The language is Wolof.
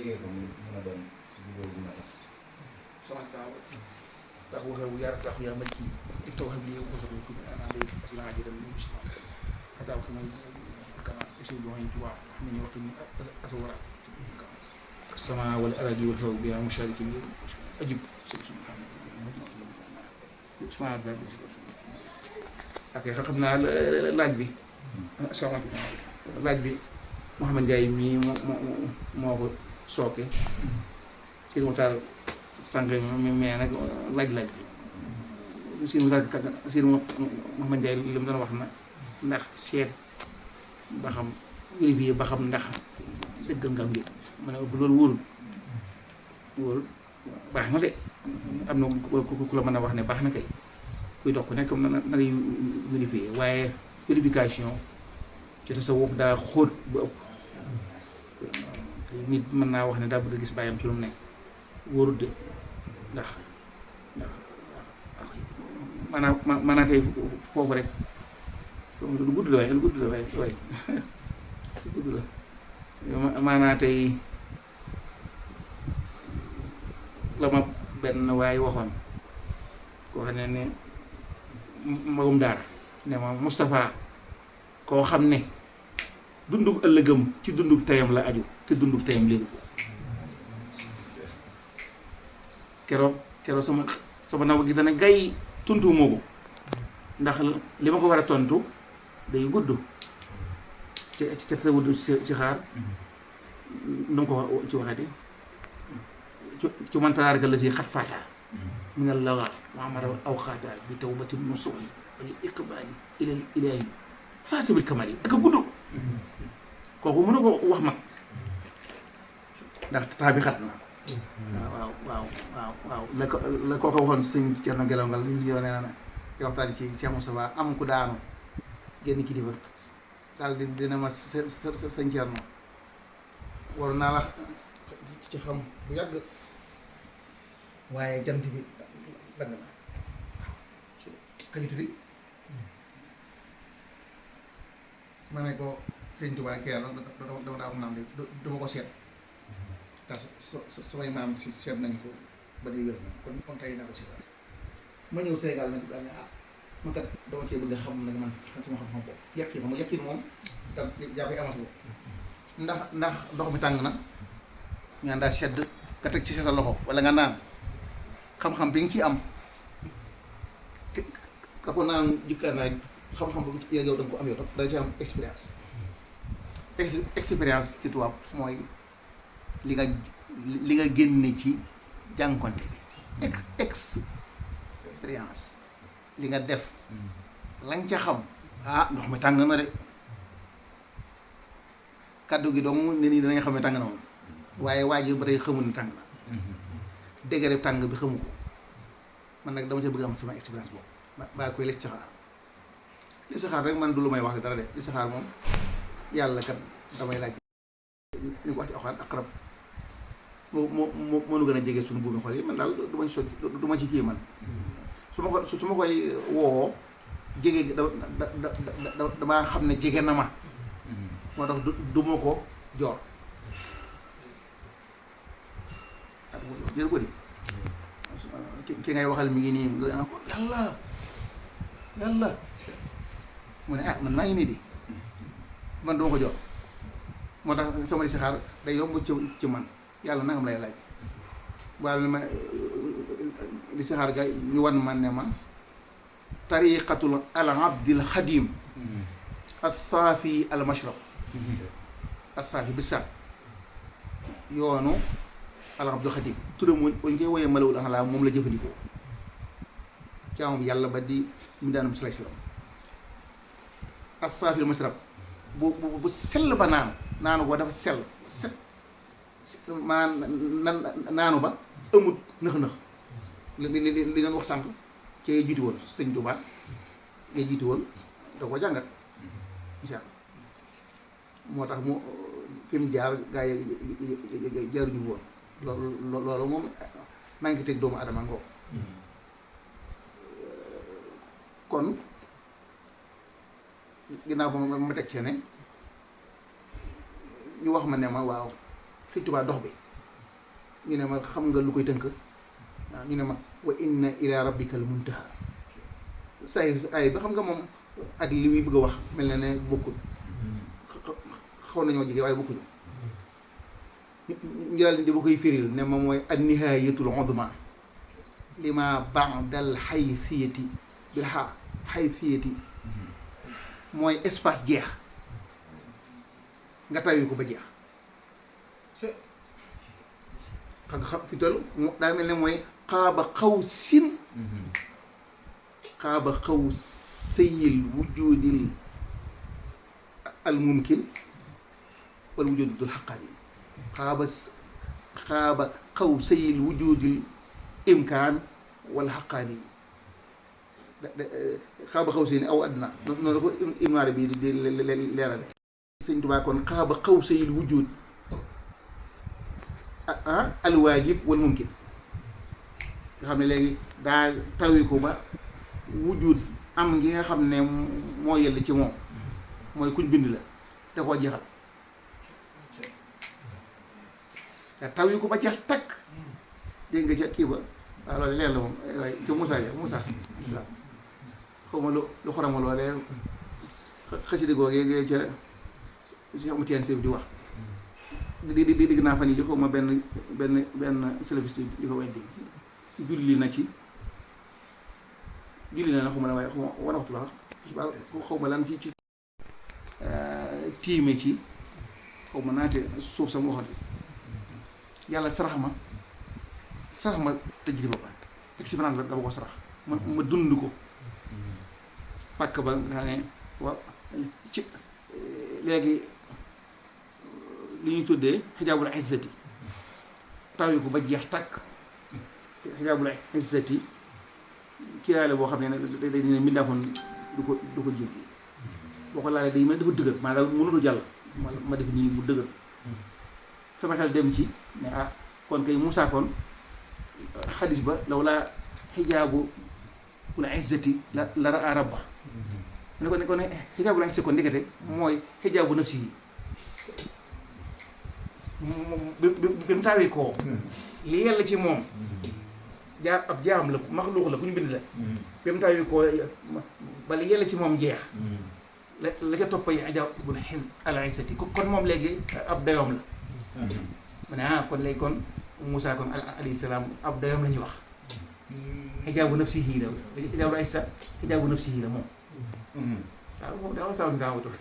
déggee ko mën a doon góor bu mën a tas sama taw ndax waxee yar sax yaa ma kii taw xam lii ko soxla tuuti ana day laa jëram ñu ci tam ataw sama kama esi do hay tuwa ñu waxtu ni asawara sama wal aradi wal faw bi musharikin ajib subhanahu ak xam naa laaj bi soxna laaj bi Mouhamed Ndiaye mii moo ko sooke si waxtaan sànq mi mais nag laaj bi si Mouhamed Ndiaye li mu doon wax na ndax seet ba xam vérifié ba xam ndax dëggal nga am nit ma ne bu loolu wóorul baax na de am na ku la mën a wax ne baax na kay kuy dox ku nekk na ngay vérifié waaye vérification ci tasawuf daa xóot ba ëpp nit mën naa wax ne daa bëgg a gis bàyyam ci lu mu ne wóorul de ndax maanaam tey foofu rek lu gudd la waaye lu gudd la waaye lu gudd la maanaam tey la ma benn waaye waxoon koo xam ne magum daara ne ma Moustapha koo xam ne dundug ëllëgam ci dundug tayam la aju te dundug tayam léegi ko keroog sama naw gi dana gay tontu moo ko ndax li ma ko war a tontu day gudd ci sa wudd ci xaar nu mu ko ci waxee ci man tabaaraka la si xat faata min al-lagaa wa amara aw xaata bi tawbati nusuuhi wal iqbaali ilal ilaahi faasa bil kamaali ak a gudd kooku mën na ko wax mag ndax taa bi xat na waaw la kooku waxoon sëñ Thierno Gelongal li ñu nee na waxtaan ci Cheikh Moustapha am ku daanu génn kilifa daal dina ma sëñ Thierno war naa la ci xam bu yàgg waaye jant bi dagg na kañu tudd ma ne ko sëñ Tuubaa kii yàlla dama daa wax naan dama ko seet ndax samay maam si seet nañ ko ba day wér na kon tey naa ko seet ma ñëw Sénégal nag daal ne man kat dama cee bëgg a xam nag man sama xam-xam bopp yàqin moom yaa koy amatu ndax ndox mi tàng na nga daa sedd nga teg ci sa loxo wala nga naan xam-xam bi nga ciy am ka ko naan jikkaar naa xam-xam bu yow da nga ko am yow da nga ci am expérience ci tubaab mooy li nga génne ci jànkonte bi expérience li nga def lañ ca xam ndox mi tàng na de kaddu gi dong nit ñi danañ xam ne tàng na moom waaye waa ji ba tey xamul ne tàng na degré tàng bi xamu ko man nag dama ca bëgg am sama expérience boobu baa koy li saxaar rek man du lu may wax dara de li saxaar moom yàlla kat damay laaj ñu ko wax ci axaat aqrab moo nu gën a jege suñu buumi xol yi man daal du ma ci kii man su ma koy woo jege damaa xam ne jege na ma moo tax du ma ko joor jël ko di ki ngay waxal mi ngi nii nga ko yàlla mu ne man maa ngi nii di man duma ko joor moo tax sama di si xaar day yomb ci man yàlla nangam lay laaj waaye ma di si xaar ga ñu wan man ne ma tariqatul al abdil xadim assaafi al mashrab assaafi bi sa yoonu al abdul xadim turam bu ñu koy woyee malawul axlaa moom la jëfandikoo jaamu bi yàlla ba di mu daanam salay salaam assaafi al mashrab bu sell ba naanu ko dafa sell set maanaam naanu ba amut nëx-nëx li doon wax sànq ci jiitu woon sëñ Tuubaa ngay jiitu woon da ko jàngat incha allah moo tax mu fi mu jaar gaa yi jaaruñu woon loolu moom maa ngi teg doomu adama ngoo kon ginnaaw ba ma teg ci ne ñu wax ma ne ma waaw sëñ Tuubaa dox bi ñu ne ma xam nga lu koy tënk waaw ñu ne ma wa inna ila rabbikal muntaha say ay ba xam nga moom ak li muy bëgg a wax mel na ne bokkul xaw nañoo jege waaye bokkuñu ñu daal di ba koy firil ne ma mooy an nihayatul uzma lima ba'dal haythiyati bil ha haythiyati mooy espace jeex nga tawi ko ba jeex xam nga fi toll daa mel ne mooy xaaba xaw sayil wujudil al mumkin wal wujudul xaqaani xaaba xaw sayil wujudil imkaan wal xaqaani xaaba xaw sayil aw adna noonu la ko Ibn Arabi di leerale Sëñ Tuubaa kon xaaba xaw sayil wujud al waajib wal mumkin nga xam ne léegi daa tawi ko ba wujud am ngi nga xam ne moo yell ci moom mooy kuñ bind la da koo jeexal te tawi ko ba jeex takk dégg nga ca kii ba waaw loolu leer la moom waaye ca Moussa islam xaw ma lu xorama loolee xasida googee ca si xamu teen sëf di wax di digg naa fan yi xaw ma benn salafiste di ko weddi julli na xaw ma ne waaye xaw ma wan waxtu la xaw ma lan ci tiime ci xaw ma naate suuf sama waxoon yàlla sarax ma tajriba ba expérience ba dama ko sarax ma dund ko pàkk ba nga xam ne waaw ci léegi li ñuy tuddee xijaabul izzati taw ko ba jeex tàkk xijaabul izzati kiiraale boo xam ne dañ ne mbindaafoon du ko jéggi boo ko laalee day mel dafa dëgër maanaam mënatu jàll ma def nii mu dëgër sama xel dem ci ne kon kay Moussa kon xadis ba law laa xijaabu ul izzati la raa rabba ne ko ne xijaabul izzati kon ndekete mooy xijaabu nafsi yi bi mu taawee koo li yàlla ci moom ab jaam la maxluux la ku ñu bind la bi mu taawee koo ba li yàlla ci moom jeex la ca topp yi ajaabul izzati kon moom léegi ab dayoom la ma ne kon léegi kon Moussa kon alayhi salaam ab dayoom la ñuy wax xijaabu nafsihi la xijaabu izza xijaabu nafsihi la moom waaw moom daa wax salaam nga amatul